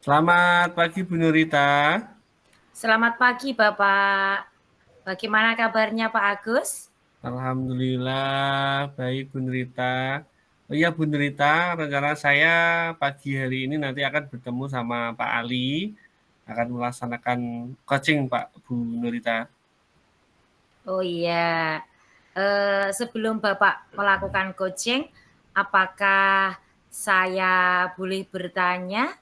Selamat pagi Bu Nurita. Selamat pagi Bapak. Bagaimana kabarnya Pak Agus? Alhamdulillah baik Bu Nurita. Oh iya Bu Nurita, rencana saya pagi hari ini nanti akan bertemu sama Pak Ali, akan melaksanakan coaching Pak Bu Nurita. Oh iya, sebelum Bapak melakukan coaching, apakah saya boleh bertanya?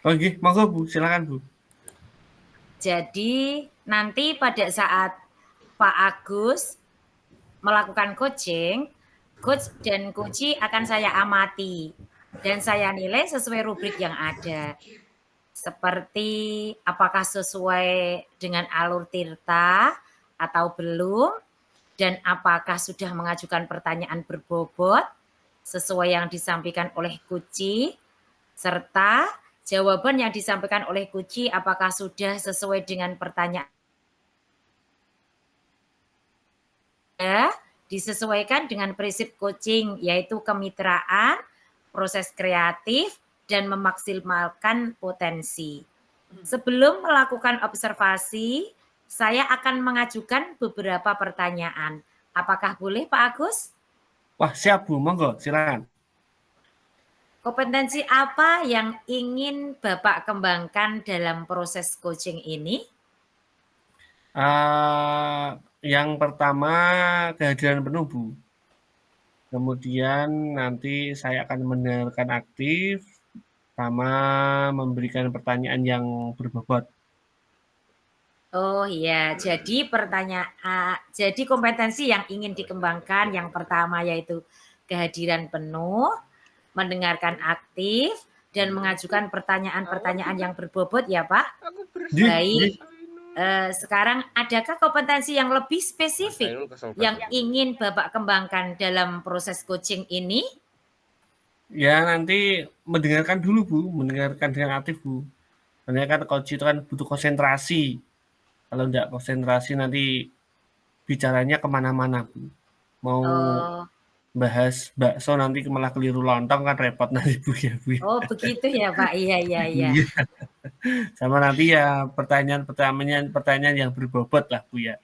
Oke, monggo Bu, silakan Bu. Jadi nanti pada saat Pak Agus melakukan coaching, coach dan coachee akan saya amati dan saya nilai sesuai rubrik yang ada. Seperti apakah sesuai dengan alur Tirta atau belum, dan apakah sudah mengajukan pertanyaan berbobot sesuai yang disampaikan oleh Kuci, serta jawaban yang disampaikan oleh Kuci apakah sudah sesuai dengan pertanyaan disesuaikan dengan prinsip coaching, yaitu kemitraan, proses kreatif, dan memaksimalkan potensi. Sebelum melakukan observasi, saya akan mengajukan beberapa pertanyaan. Apakah boleh Pak Agus? Wah, siap Bu, monggo, silakan. Kompetensi apa yang ingin Bapak kembangkan dalam proses coaching ini? Eh, yang pertama kehadiran penuh Bu. Kemudian nanti saya akan mendengarkan aktif sama memberikan pertanyaan yang berbobot. Oh iya, jadi kompetensi yang ingin dikembangkan yang pertama yaitu kehadiran penuh, mendengarkan aktif, dan mengajukan pertanyaan-pertanyaan yang berbobot ya Pak. Baik, sekarang adakah kompetensi yang lebih spesifik yang ingin Bapak kembangkan dalam proses coaching ini? Ya nanti mendengarkan dulu Bu, mendengarkan dengan aktif Bu. Karena kan coach itu kan butuh konsentrasi. Kalau enggak konsentrasi nanti bicaranya kemana-mana Bu. Mau Oh, bahas bakso nanti malah keliru lontong kan repot nanti Bu ya Bu. Ya. oh begitu ya Pak. Iya, iya, iya. Iya. Sama nanti ya pertanyaan yang berbobot lah Bu ya.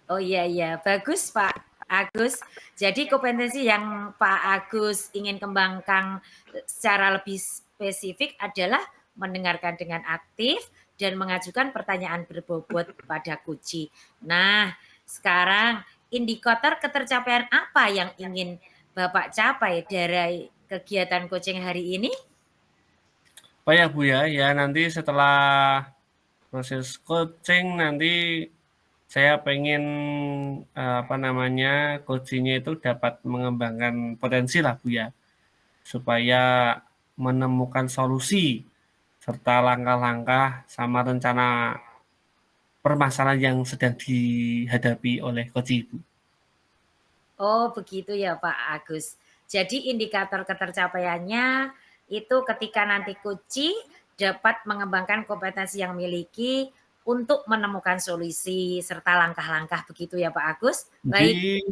Oh iya, iya. Bagus Pak Agus. Jadi kompetensi yang Pak Agus ingin kembangkan secara lebih spesifik adalah mendengarkan dengan aktif dan mengajukan pertanyaan berbobot pada kunci. Nah, sekarang indikator ketercapaian apa yang ingin Bapak capai dari kegiatan coaching hari ini? Apa ya Bu ya? Ya nanti setelah proses coaching nanti saya pengen apa namanya coachingnya itu dapat mengembangkan potensi lah Bu ya, supaya menemukan solusi serta langkah-langkah sama rencana permasalahan yang sedang dihadapi oleh coach Ibu. Oh, begitu ya Pak Agus. Jadi indikator ketercapaiannya itu ketika nanti kunci dapat mengembangkan kompetensi yang miliki untuk menemukan solusi serta langkah-langkah begitu ya Pak Agus. Baik, Jadi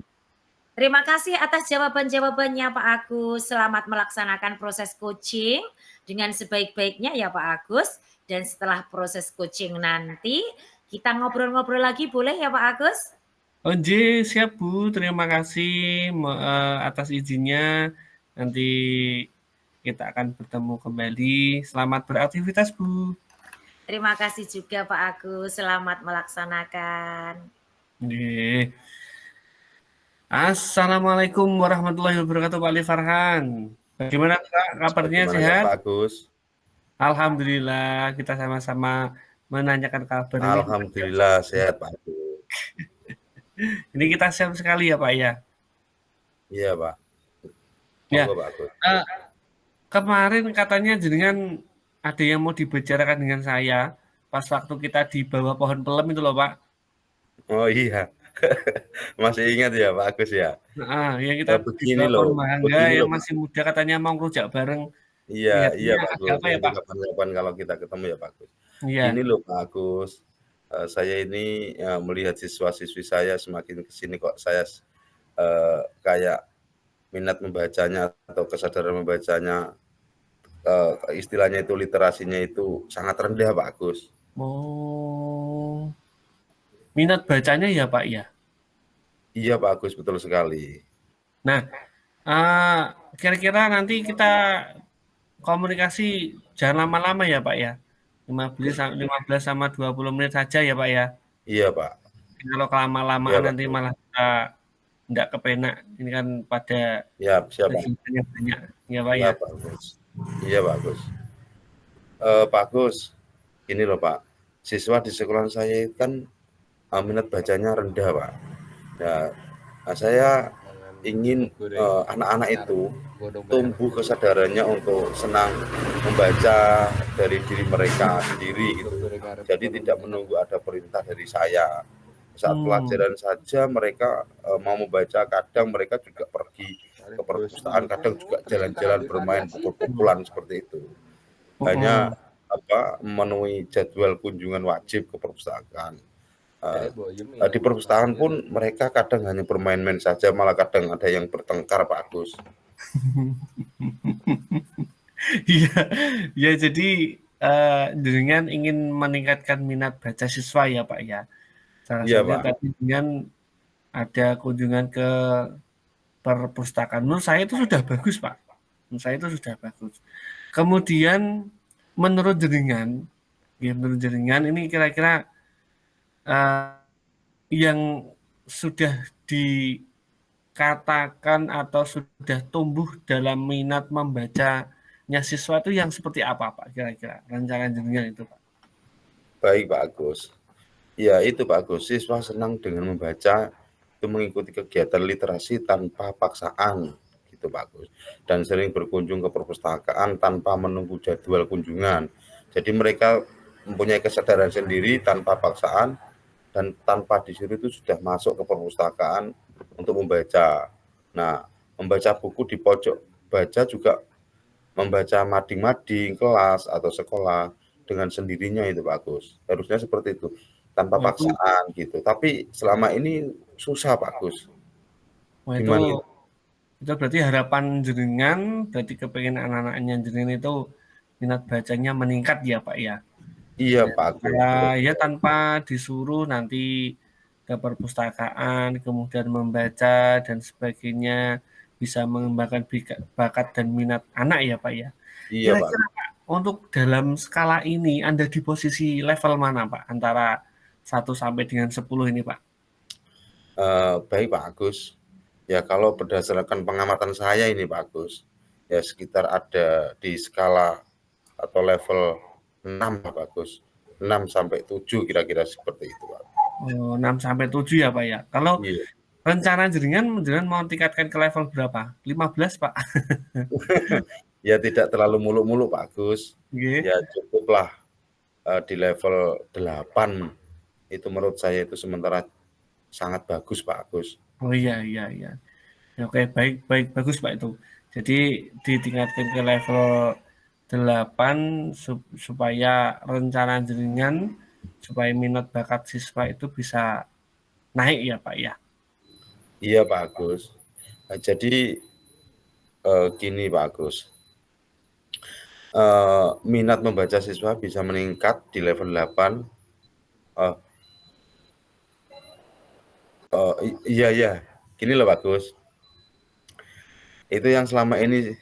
terima kasih atas jawaban-jawabannya Pak Agus. Selamat melaksanakan proses coaching dengan sebaik-baiknya ya Pak Agus. Dan setelah proses coaching nanti kita ngobrol-ngobrol lagi boleh ya Pak Agus? Oke, siap Bu, terima kasih atas izinnya. Nanti kita akan bertemu kembali. Selamat beraktivitas Bu. Terima kasih juga Pak Agus, selamat melaksanakan. Oke. Assalamualaikum warahmatullahi wabarakatuh Pak Ali Farhan. Bagaimana Kak, kabarnya Bagaimana sehat? Pak Agus? Alhamdulillah kita sama-sama menanyakan kabar ini. Alhamdulillah sehat Pak Agus. Ini kita siap sekali ya Pak ya. Iya Pak. Ya, Monggo Pak Agus. kemarin katanya jenengan ada yang mau dibicarakan dengan saya pas waktu kita di bawah pohon pelem itu loh Pak. Oh iya. Masih ingat ya Pak Agus ya? Nah, yang kita di Begini bawah pohon loh, mangga begini yang loh Pak. masih muda katanya mau ngerujak bareng. Iya, iya Kelihatannya Pak ada Agus. apa ya Nanti Pak? kapan-kapan kalau kita ketemu ya Pak Agus. Gini Iya. loh Pak Agus, saya ini melihat siswa-siswi saya semakin kesini kok saya kayak minat membacanya atau kesadaran membacanya istilahnya itu literasinya itu sangat rendah Pak Agus. Oh, minat bacanya ya Pak ya? Iya Pak Agus, betul sekali. Nah, kira-kira nanti kita komunikasi jangan lama-lama ya Pak ya? 15 sama 20 menit saja ya Pak ya? Iya Pak. Kalau Iya kelama-lamaan Pak. nanti malah kita nggak kepenak. Ini kan pada Ya, siap Pak. kegiatannya banyak ya Pak Iya ya? Pak Agus. Iya Pak Agus. Pak Agus, ini loh Pak, siswa di sekolah saya itu kan minat bacanya rendah Pak. Nah, saya ingin anak-anak itu tumbuh kesadarannya untuk senang membaca dari diri mereka sendiri gitu. Jadi tidak menunggu ada perintah dari saya. Saat pelajaran saja mereka mau membaca, kadang mereka juga pergi ke perpustakaan, kadang juga jalan-jalan bermain pukul-pukulan seperti itu. Hanya memenuhi jadwal kunjungan wajib ke perpustakaan. Di perpustakaan pun mereka kadang hanya bermain-main saja, malah kadang ada yang bertengkar Pak Agus. Iya, ya jadi dengan ingin meningkatkan minat baca siswa ya Pak ya. Salah Iya satunya Pak. tadi dengan ada kunjungan ke perpustakaan. Menurut saya itu sudah bagus Pak. Menurut saya itu sudah bagus. Kemudian menurut jaringan, ya menurut jaringan ini kira-kira yang sudah dikatakan atau sudah tumbuh dalam minat membacanya siswa itu yang seperti apa Pak kira-kira rancangan jaringan itu Pak? Baik Pak Agus. Ya itu Pak Agus, siswa senang dengan membaca itu mengikuti kegiatan literasi tanpa paksaan gitu Pak Agus. Dan sering berkunjung ke perpustakaan tanpa menunggu jadwal kunjungan. Jadi mereka mempunyai kesadaran sendiri tanpa paksaan dan tanpa disuruh itu sudah masuk ke perpustakaan untuk membaca. Nah, membaca buku di pojok baca juga membaca mading-mading kelas atau sekolah dengan sendirinya itu Pak Agus. Harusnya seperti itu, tanpa Wah, paksaan gitu. Tapi selama ini susah Pak Agus. wah Gimana itu itu? berarti harapan jenengan, berarti kepengen anak-anaknya jenengan itu minat bacanya meningkat ya Pak ya. Iya Pak Agus, betul. Ya tanpa disuruh nanti ke perpustakaan, kemudian membaca dan sebagainya, bisa mengembangkan bakat dan minat anak ya Pak ya. Iya Pak. Kira-kira Pak, untuk dalam skala ini Anda di posisi level mana Pak? Antara 1 sampai dengan 10 ini Pak? Baik Pak Agus. Ya kalau berdasarkan pengamatan saya ini Pak Agus, ya sekitar ada di skala atau level 6 Pak Agus. 6 sampai 7 kira-kira seperti itu Pak. 6 sampai 7 ya Pak ya. Kalau Iya. rencana jenengan mau tingkatkan ke level berapa? 15 Pak? Ya tidak terlalu muluk-muluk Pak Agus. Nggih. Ya cukuplah di level 8 itu menurut saya itu sementara sangat bagus Pak Agus. Oh iya iya iya. Ya, oke, baik bagus Pak itu. Jadi ditingkatkan ke level 8 supaya rencana jenengan supaya minat bakat siswa itu bisa naik ya Pak ya. Iya Pak Agus. Nah, jadi gini Pak Agus. Minat membaca siswa bisa meningkat di level 8. Iya. Gini loh Pak Agus. Itu yang selama ini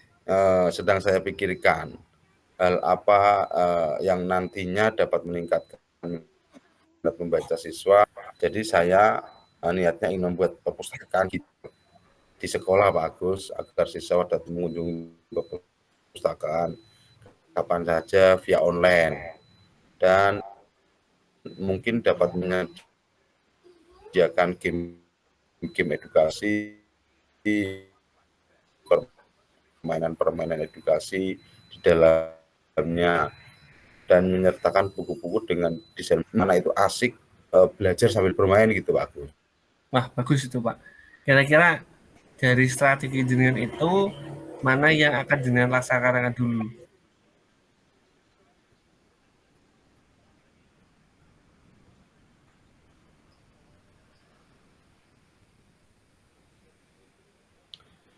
sedang saya pikirkan. Hal apa yang nantinya dapat meningkatkan minat membaca siswa. Jadi saya niatnya ingin membuat perpustakaan di sekolah Pak Agus agar siswa dapat mengunjungi perpustakaan kapan saja via online dan mungkin dapat menyediakan game edukasi, permainan edukasi di dalamnya dan menyertakan buku-buku dengan desain mana itu asik belajar sambil bermain gitu Pak Agus. Wah, bagus itu Pak. Kira-kira dari strategi jenengan itu mana yang akan jenengan laksanakan dulu?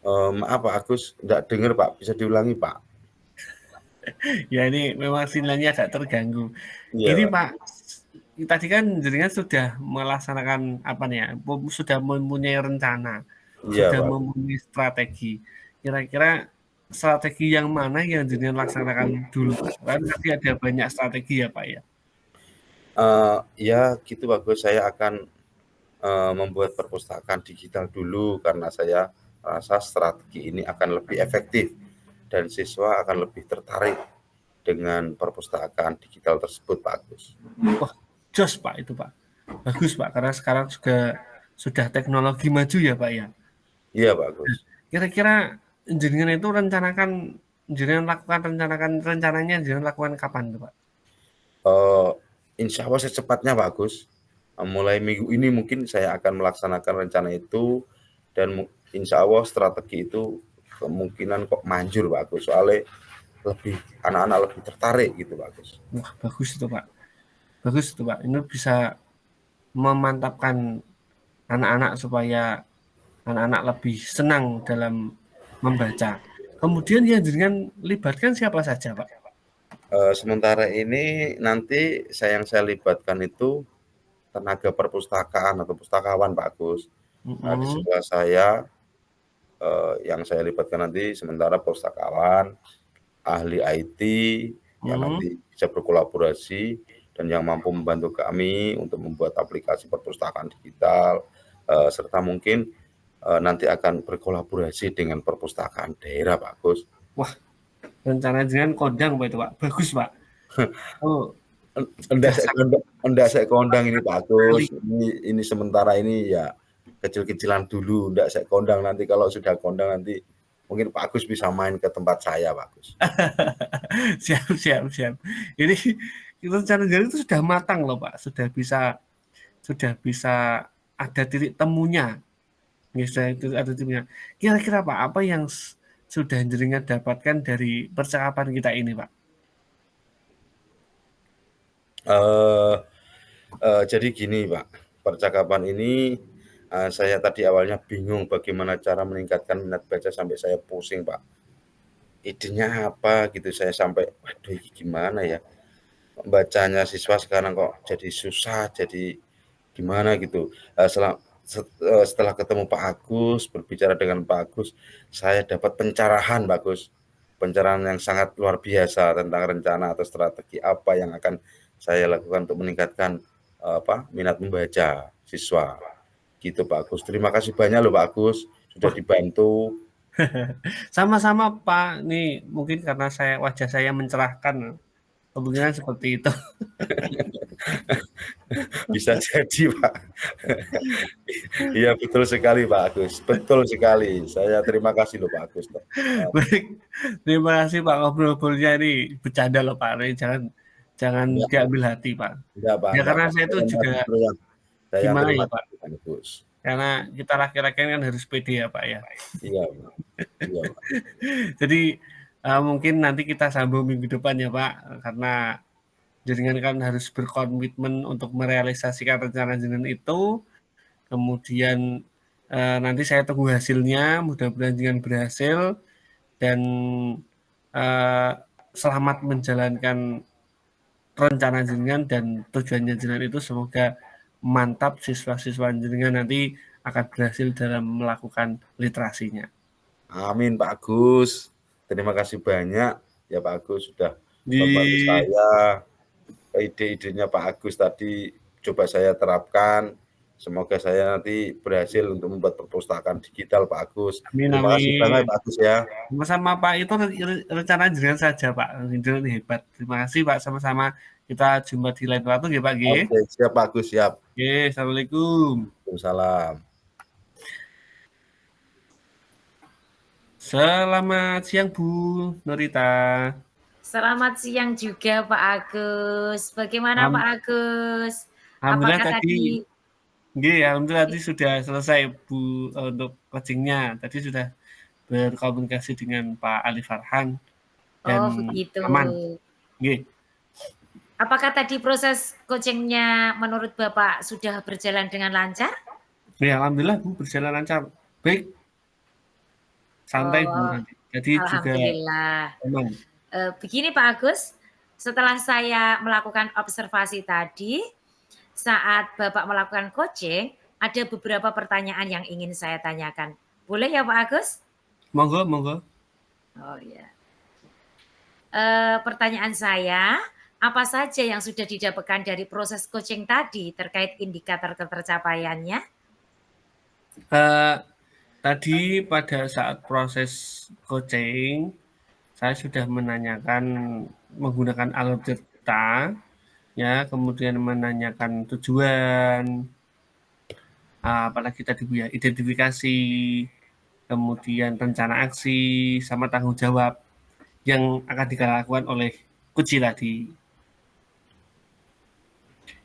Maaf Pak Agus, enggak dengar Pak, bisa diulangi Pak? Ya ini memang sinyalnya agak terganggu. Iya, Ini Pak. Pak, tadi kan jenengan sudah melaksanakan apa nih ya, sudah mempunyai rencana, Iya, sudah Pak. mempunyai strategi. Kira-kira strategi yang mana yang jenengan laksanakan dulu Pak? Kan tadi ada banyak strategi ya Pak ya? Ya gitu bagus, saya akan membuat perpustakaan digital dulu karena saya rasa strategi ini akan lebih efektif dan siswa akan lebih tertarik dengan perpustakaan digital tersebut, Pak Agus. Wah, jos Pak itu Pak. Bagus Pak, karena sekarang juga sudah teknologi maju ya Pak ya. Iya, Pak Agus. Kira-kira jenengan itu rencananya jenengan lakukan kapan tuh Pak? Insya Allah secepatnya, Pak Agus. Mulai minggu ini mungkin saya akan melaksanakan rencana itu dan insya Allah strategi itu kemungkinan kok manjur, Pak Agus. Soalnya anak-anak lebih tertarik gitu, Pak Agus. Wah, bagus itu Pak. Bagus itu Pak. Ini bisa memantapkan anak-anak supaya anak-anak lebih senang dalam membaca. Kemudian yang dengan libatkan siapa saja Pak? Sementara ini nanti yang saya libatkan itu tenaga perpustakaan atau pustakawan, Pak Agus. Nah, di sebelah saya yang saya libatkan nanti sementara pustakawan, ahli IT yang nanti bisa berkolaborasi dan yang mampu membantu kami untuk membuat aplikasi perpustakaan digital, serta mungkin nanti akan berkolaborasi dengan perpustakaan daerah, Pak Gus. Wah, rencana jenengan kondang Pak itu Pak. Bagus Pak. Oh, Enggak saya kondang ini Pak Gus. Ini sementara ini ya kecil-kecilan dulu, enggak saya kondang. Nanti kalau sudah kondang nanti mungkin Pak Agus bisa main ke tempat saya, Pak Gus. Siap. Ini rencana jenengan itu sudah matang loh Pak. Sudah bisa ada titik temunya. Sudah itu ada titiknya. Kira-kira Pak, apa yang sudah jenengan dapatkan dari percakapan kita ini Pak? Jadi gini Pak, percakapan ini saya tadi awalnya bingung bagaimana cara meningkatkan minat baca sampai saya pusing Pak. Idenya apa gitu, saya sampai waduh ini gimana ya, bacanya siswa sekarang kok jadi susah, jadi gimana gitu. Setelah ketemu Pak Agus, berbicara dengan Pak Agus, saya dapat pencerahan Pak Agus, pencerahan yang sangat luar biasa tentang rencana atau strategi apa yang akan saya lakukan untuk meningkatkan minat membaca siswa. Gitu Pak Agus. Terima kasih banyak loh Pak Agus sudah dibantu. Sama-sama Pak, nih mungkin karena wajah saya mencerahkan, kemungkinan seperti itu. Bisa jadi Pak. Iya betul sekali Pak Agus, betul sekali. Saya terima kasih loh Pak Agus. Baik, terima kasih Pak ngobrol-ngobrolnya ini bercanda loh Pak, ini jangan diambil hati Pak. Enggak Pak, Ya enggak, karena Pak. saya itu juga Saya gimana terima ya Pak? kasih Pak Agus. Karena kita laki-laki kan harus pede ya Pak ya. Iya Pak. Iya Pak. Jadi mungkin nanti kita sambung minggu depan ya Pak, karena jenengan kan harus berkomitmen untuk merealisasikan rencana jenengan itu. Kemudian nanti saya tunggu hasilnya, mudah-mudahan jenengan berhasil dan selamat menjalankan rencana jenengan dan tujuannya jenengan itu semoga mantap, siswa-siswa jenengan nanti akan berhasil dalam melakukan literasinya. Amin Pak Agus. Terima kasih banyak ya Pak Agus sudah membantu saya. Ide-idenya Pak Agus tadi coba saya terapkan. Semoga saya nanti berhasil untuk membuat perpustakaan digital Pak Agus. Amin, Terima kasih banget Pak Agus ya. Sama-sama Pak, itu rencana jenengan saja Pak. Jenengan hebat. Terima kasih Pak, sama-sama. Kita jumpa di lain waktu ya Pak. Oke, siap Pak Agus, siap. Oke, Assalamualaikum. Waalaikumsalam. Selamat siang Bu Norita. Selamat siang juga Pak Agus. Bagaimana Pak Agus? Alhamdulillah Apakah tadi alhamdulillah tadi sudah selesai Bu untuk coachingnya. Tadi sudah berkomunikasi dengan Pak Ali Farhan dan begitu. aman. Nggih. Apakah tadi proses coachingnya menurut Bapak sudah berjalan dengan lancar? Ya, alhamdulillah Bu berjalan lancar. Baik. Santai Bu nanti. Jadi juga aman. Begini Pak Agus, setelah saya melakukan observasi tadi, saat Bapak melakukan coaching, ada beberapa pertanyaan yang ingin saya tanyakan. Boleh ya Pak Agus? Monggo, monggo. Oh ya. Pertanyaan saya, apa saja yang sudah didapatkan dari proses coaching tadi terkait indikator ketercapaiannya? Tadi pada saat proses coaching, saya sudah menanyakan menggunakan alur cerita, ya, kemudian menanyakan tujuan, apalagi tadi Bu ya, identifikasi, kemudian rencana aksi, sama tanggung jawab yang akan dilakukan oleh coach tadi.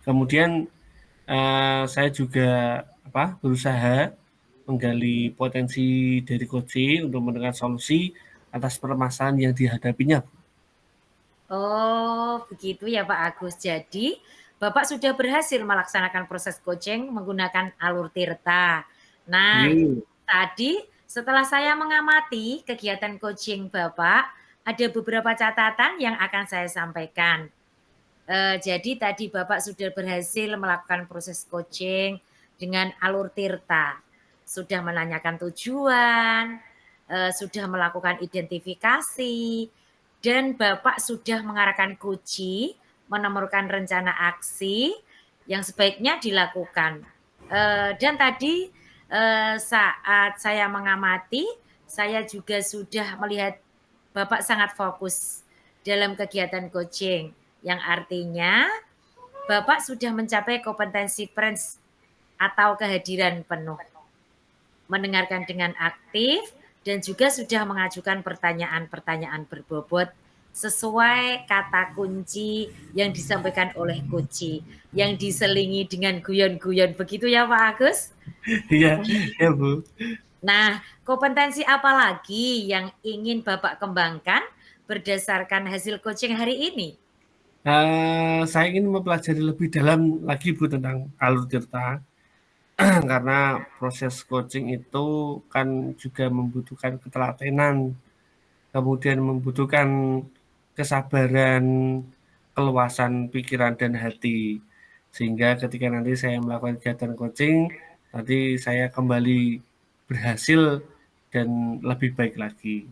Kemudian saya juga berusaha menggali potensi dari coach untuk menemukan solusi atas permasalahan yang dihadapinya. Oh, begitu ya Pak Agus. Jadi, Bapak sudah berhasil melaksanakan proses coaching menggunakan alur tirta. Nah, tadi setelah saya mengamati kegiatan coaching Bapak, ada beberapa catatan yang akan saya sampaikan. Jadi tadi Bapak sudah berhasil melakukan proses coaching dengan alur tirta. Sudah menanyakan tujuan, sudah melakukan identifikasi, dan Bapak sudah mengarahkan coach menemukan rencana aksi yang sebaiknya dilakukan. Dan tadi saat saya mengamati, saya juga sudah melihat Bapak sangat fokus dalam kegiatan coaching, yang artinya Bapak sudah mencapai kompetensi presence atau kehadiran penuh, mendengarkan dengan aktif, dan juga sudah mengajukan pertanyaan-pertanyaan berbobot sesuai kata kunci yang disampaikan oleh coach, yang diselingi dengan guyon-guyon. Begitu ya Pak Agus? Iya, ya Bu. Nah, kompetensi apa lagi yang ingin Bapak kembangkan berdasarkan hasil coaching hari ini? Saya ingin mempelajari lebih dalam lagi Bu tentang alur tirta. Karena proses coaching itu kan juga membutuhkan ketelatenan, kemudian membutuhkan kesabaran, keluasan pikiran dan hati. Sehingga ketika nanti saya melakukan kegiatan coaching, nanti saya kembali berhasil dan lebih baik lagi.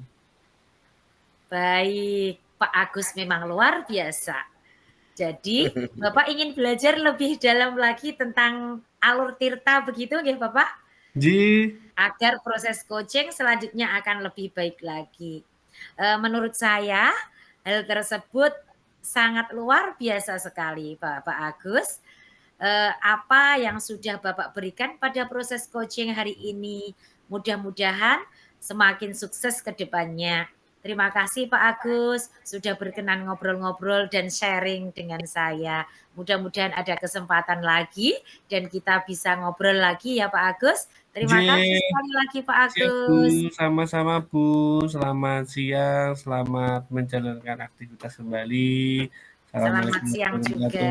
Baik, Pak Agus memang luar biasa. Jadi, Bapak ingin belajar lebih dalam lagi tentang alur tirta begitu nggih Bapak? Ji. Agar proses coaching selanjutnya akan lebih baik lagi. Menurut saya, hal tersebut sangat luar biasa sekali Pak Agus. Apa yang sudah Bapak berikan pada proses coaching hari ini, mudah-mudahan semakin sukses ke depannya. Terima kasih Pak Agus sudah berkenan ngobrol-ngobrol dan sharing dengan saya. Mudah-mudahan ada kesempatan lagi dan kita bisa ngobrol lagi ya Pak Agus. Terima kasih sekali lagi Pak Agus. Bu, sama-sama Bu. Selamat siang, selamat menjalankan aktivitas kembali. Selamat siang juga.